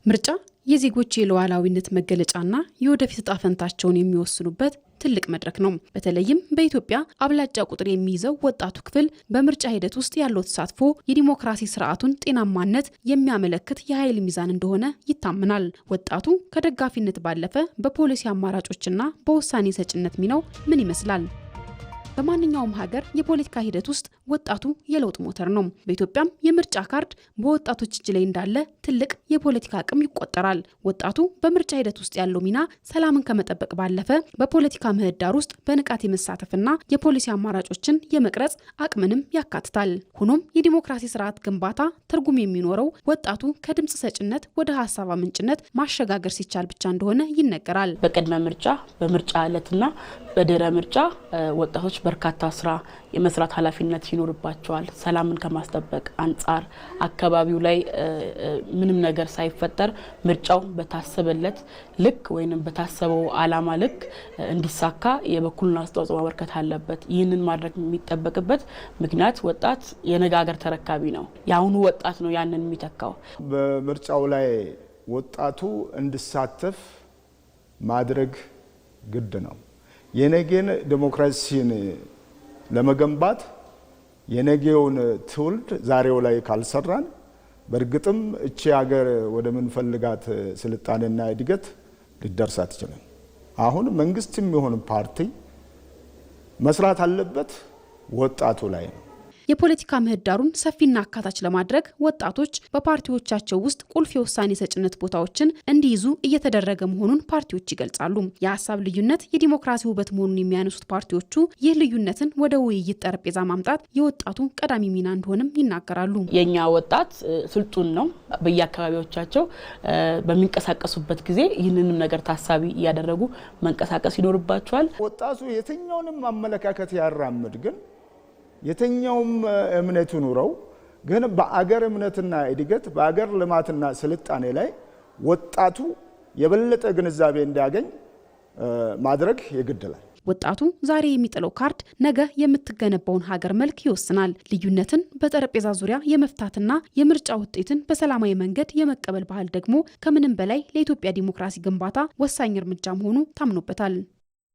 ምርጫ የዜጎች የሉዓላዊነት መገለጫና የወደፊት ዕጣ ፈንታቸውን የሚወስኑበት ትልቅ መድረክ ነው። በተለይም በኢትዮጵያ አብላጫ ቁጥር የሚይዘው ወጣቱ ክፍል በምርጫ ሂደት ውስጥ ያለው ተሳትፎ የዲሞክራሲ ስርዓቱን ጤናማነት የሚያመለክት የኃይል ሚዛን እንደሆነ ይታመናል። ወጣቱ ከደጋፊነት ባለፈ በፖሊሲ አማራጮችና በውሳኔ ሰጭነት ሚናው ምን ይመስላል? በማንኛውም ሀገር የፖለቲካ ሂደት ውስጥ ወጣቱ የለውጥ ሞተር ነው። በኢትዮጵያም የምርጫ ካርድ በወጣቶች እጅ ላይ እንዳለ ትልቅ የፖለቲካ አቅም ይቆጠራል። ወጣቱ በምርጫ ሂደት ውስጥ ያለው ሚና ሰላምን ከመጠበቅ ባለፈ በፖለቲካ ምህዳር ውስጥ በንቃት የመሳተፍና የፖሊሲ አማራጮችን የመቅረጽ አቅምንም ያካትታል። ሆኖም የዲሞክራሲ ስርዓት ግንባታ ትርጉም የሚኖረው ወጣቱ ከድምጽ ሰጭነት ወደ ሀሳብ አመንጭነት ማሸጋገር ሲቻል ብቻ እንደሆነ ይነገራል። በቅድመ ምርጫ፣ በምርጫ ዕለትና በድህረ ምርጫ ወጣቶች በርካታ ስራ የመስራት ኃላፊነት ይኖርባቸዋል። ሰላምን ከማስጠበቅ አንጻር አካባቢው ላይ ምንም ነገር ሳይፈጠር ምርጫው በታሰበለት ልክ ወይንም በታሰበው ዓላማ ልክ እንዲሳካ የበኩሉን አስተዋጽኦ ማበርከት አለበት። ይህንን ማድረግ የሚጠበቅበት ምክንያት ወጣት የነገ ሀገር ተረካቢ ነው። የአሁኑ ወጣት ነው ያንን የሚተካው። በምርጫው ላይ ወጣቱ እንዲሳተፍ ማድረግ ግድ ነው። የነገን ዲሞክራሲን ለመገንባት የነገውን ትውልድ ዛሬው ላይ ካልሰራን በእርግጥም እቺ ሀገር ወደ ምንፈልጋት ስልጣኔና እድገት ሊደርስ አትችልም። አሁን መንግስትም ይሁን ፓርቲ መስራት አለበት ወጣቱ ላይ ነው። የፖለቲካ ምህዳሩን ሰፊና አካታች ለማድረግ ወጣቶች በፓርቲዎቻቸው ውስጥ ቁልፍ የውሳኔ ሰጭነት ቦታዎችን እንዲይዙ እየተደረገ መሆኑን ፓርቲዎች ይገልጻሉ። የሀሳብ ልዩነት የዲሞክራሲ ውበት መሆኑን የሚያነሱት ፓርቲዎቹ ይህ ልዩነትን ወደ ውይይት ጠረጴዛ ማምጣት የወጣቱ ቀዳሚ ሚና እንደሆነም ይናገራሉ። የኛ ወጣት ስልጡን ነው። በየአካባቢዎቻቸው በሚንቀሳቀሱበት ጊዜ ይህንንም ነገር ታሳቢ እያደረጉ መንቀሳቀስ ይኖርባቸዋል። ወጣቱ የትኛውንም አመለካከት ያራምድ ግን የትኛውም እምነቱ ኑረው ግን በአገር እምነትና እድገት በአገር ልማትና ስልጣኔ ላይ ወጣቱ የበለጠ ግንዛቤ እንዲያገኝ ማድረግ ይገደላል። ወጣቱ ዛሬ የሚጥለው ካርድ ነገ የምትገነባውን ሀገር መልክ ይወስናል። ልዩነትን በጠረጴዛ ዙሪያ የመፍታትና የምርጫ ውጤትን በሰላማዊ መንገድ የመቀበል ባህል ደግሞ ከምንም በላይ ለኢትዮጵያ ዲሞክራሲ ግንባታ ወሳኝ እርምጃ መሆኑ ታምኖበታል።